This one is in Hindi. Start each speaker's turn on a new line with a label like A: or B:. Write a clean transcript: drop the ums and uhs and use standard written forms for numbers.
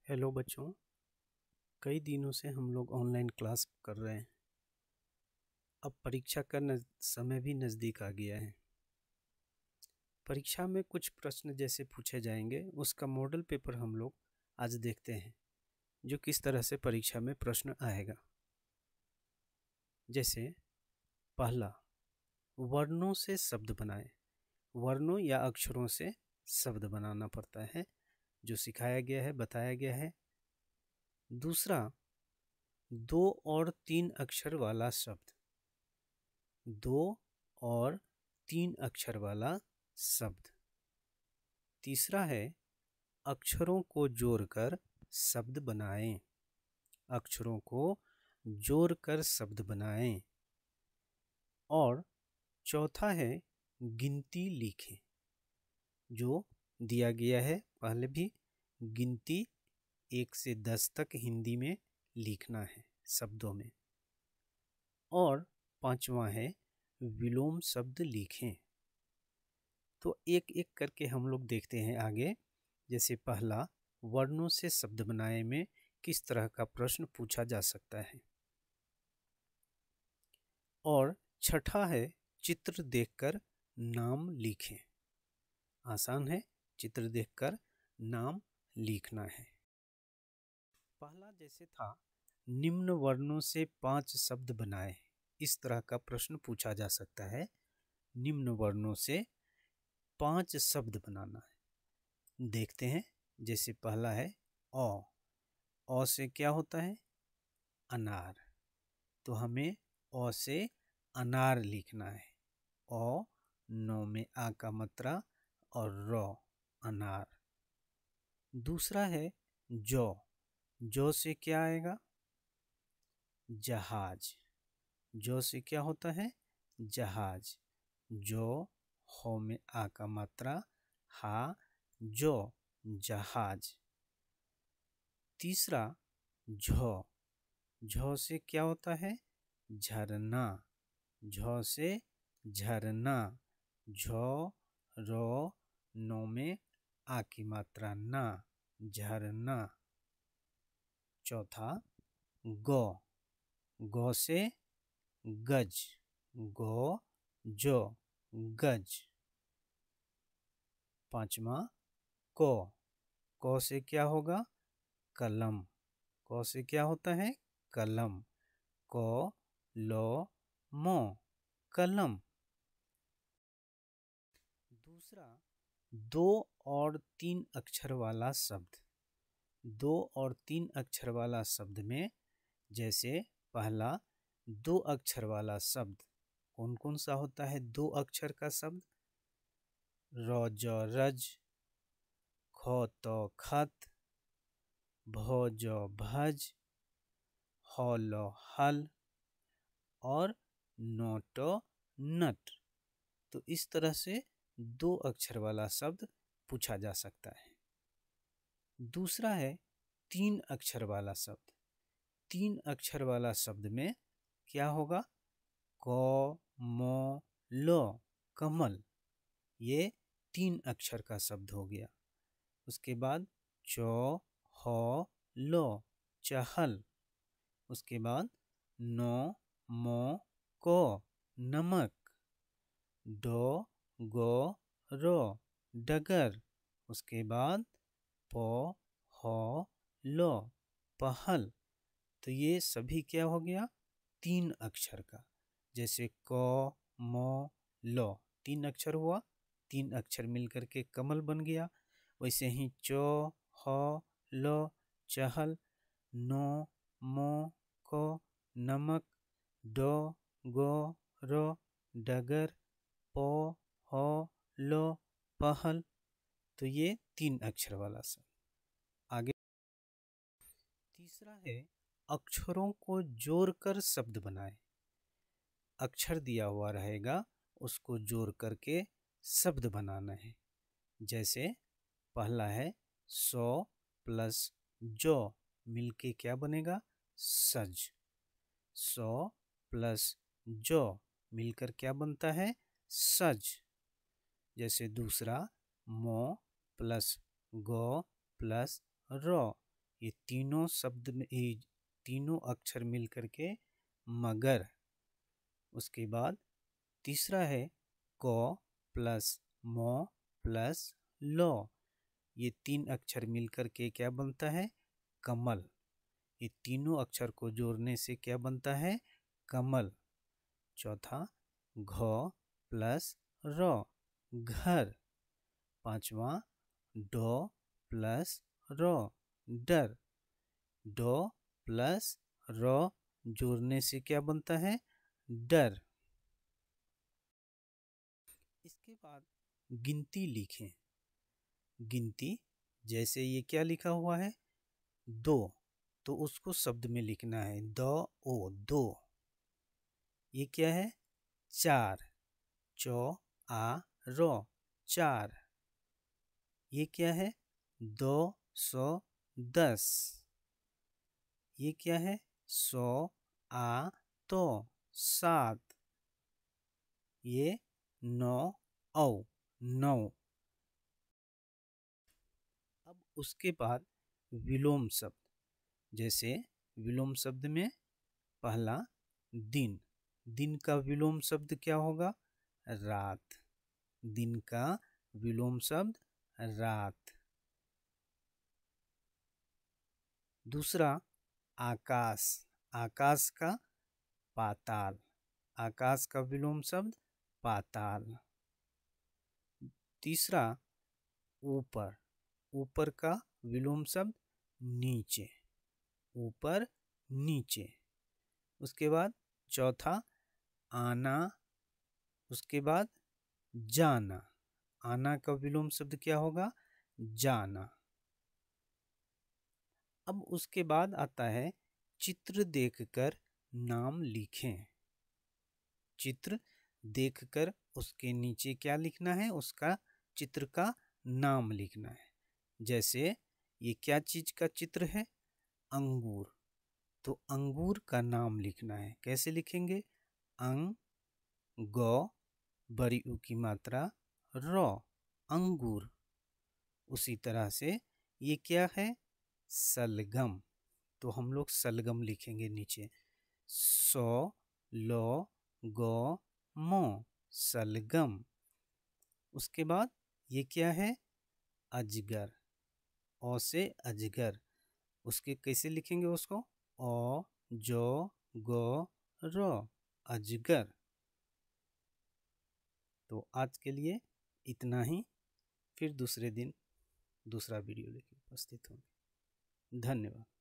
A: हेलो बच्चों, कई दिनों से हम लोग ऑनलाइन क्लास कर रहे हैं। अब परीक्षा का समय भी नज़दीक आ गया है। परीक्षा में कुछ प्रश्न जैसे पूछे जाएंगे, उसका मॉडल पेपर हम लोग आज देखते हैं, जो किस तरह से परीक्षा में प्रश्न आएगा। जैसे पहला, वर्णों से शब्द बनाएं। वर्णों या अक्षरों से शब्द बनाना पड़ता है, जो सिखाया गया है, बताया गया है। दूसरा, 2 और 3 अक्षर वाला शब्द। 2 और 3 अक्षर वाला शब्द। तीसरा है, अक्षरों को जोड़कर शब्द बनाएं। अक्षरों को जोड़कर शब्द बनाएं। और चौथा है, गिनती लिखें। जो दिया गया है पहले भी, गिनती 1 से 10 तक हिंदी में लिखना है शब्दों में। और पांचवा है, विलोम शब्द लिखें। तो एक एक करके हम लोग देखते हैं आगे। जैसे पहला, वर्णों से शब्द बनाए में किस तरह का प्रश्न पूछा जा सकता है। और छठा है, चित्र देखकर नाम लिखें। आसान है, चित्र देखकर नाम लिखना है। पहला जैसे था, निम्न वर्णों से 5 शब्द बनाए। इस तरह का प्रश्न पूछा जा सकता है। निम्न वर्णों से 5 शब्द बनाना है। देखते हैं। जैसे पहला है अ से क्या होता है? अनार। तो हमें अ से अनार लिखना है। अ, नौ में आ का मात्रा और र, अनार। दूसरा है जो से क्या आएगा? जहाज। जो से क्या होता है? जहाज। जो, हो में आ का मात्रा, हा, जो, जहाज। तीसरा झ से क्या होता है? झरना। झ से झरना। झ, रो, नो में आ की मात्रा ना, झरना। चौथा गो से गज। गो, जो, गज। पांचवा को से क्या होगा? कलम। को से क्या होता है? कलम। को, लो, मो, कलम। दूसरा, 2 और 3 अक्षर वाला शब्द। 2 और 3 अक्षर वाला शब्द में जैसे पहला, 2 अक्षर वाला शब्द कौन कौन सा होता है? 2 अक्षर का शब्द। रोज रज, खो तो खत, भोज भज, हल हल और नोटो नट। तो इस तरह से 2 अक्षर वाला शब्द पूछा जा सकता है। दूसरा है 3 अक्षर वाला शब्द। 3 अक्षर वाला शब्द में क्या होगा? को, मो, लो, कमल। ये 3 अक्षर का शब्द हो गया। उसके बाद चो, हो, लो, चहल। उसके बाद नो, मो, को, नमक। डो, गो, रो, डगर। उसके बाद पो, हो, लो, पहल। तो ये सभी क्या हो गया? 3 अक्षर का। जैसे को, मो, लो 3 अक्षर हुआ। 3 अक्षर मिलकर के कमल बन गया। वैसे ही चो, हो, लो, चहल, नो, मो, को, नमक, डो, गो, रो, डगर, पो, हो, लो, पहल। तो ये 3 अक्षर वाला शब्द। आगे तीसरा है, अक्षरों को जोड़कर शब्द बनाए। अक्षर दिया हुआ रहेगा, उसको जोड़ करके शब्द बनाना है। जैसे पहला है 100 प्लस जो मिलके क्या बनेगा? सज। 100 प्लस जो मिलकर क्या बनता है? सज। जैसे दूसरा, मो प्लस गो प्लस रो ये तीनों शब्द में ये तीनों अक्षर मिल करके मगर। उसके बाद तीसरा है क प्लस मो प्लस लो। ये तीन अक्षर मिलकर के क्या बनता है? कमल। ये तीनों अक्षर को जोड़ने से क्या बनता है? कमल। चौथा घ प्लस र घर। पांचवा डो प्लस रो डर। डो प्लस रो जोड़ने से क्या बनता है? डर। इसके बाद गिनती लिखें। गिनती जैसे ये क्या लिखा हुआ है? दो, तो उसको शब्द में लिखना है दो ओ दो। ये क्या है? चार, चो आ रो चार। ये क्या है? 210। ये क्या है? 100 आ तो 7। ये 9 औ 9। अब उसके बाद विलोम शब्द। जैसे विलोम शब्द में पहला दिन। दिन का विलोम शब्द क्या होगा? रात। दिन का विलोम शब्द रात। दूसरा आकाश। आकाश का पाताल। आकाश का विलोम शब्द पाताल। तीसरा ऊपर। ऊपर का विलोम शब्द नीचे। ऊपर नीचे। उसके बाद चौथा आना। उसके बाद जाना। आना का विलोम शब्द क्या होगा? जाना। अब उसके बाद आता है चित्र देखकर नाम लिखें। चित्र देखकर उसके नीचे क्या लिखना है? उसका चित्र का नाम लिखना है। जैसे ये क्या चीज का चित्र है? अंगूर। तो अंगूर का नाम लिखना है। कैसे लिखेंगे? अंग गो बड़ी ऊ की मात्रा रो अंगूर। उसी तरह से ये क्या है? सलगम। तो हम लोग सलगम लिखेंगे नीचे। सो लो गो मो सलगम। उसके बाद ये क्या है? अजगर। ओ से अजगर। उसके कैसे लिखेंगे उसको? ओ जो गो रो अजगर। तो आज के लिए इतना ही। फिर दूसरे दिन दूसरा वीडियो लेकर उपस्थित होंगे। धन्यवाद।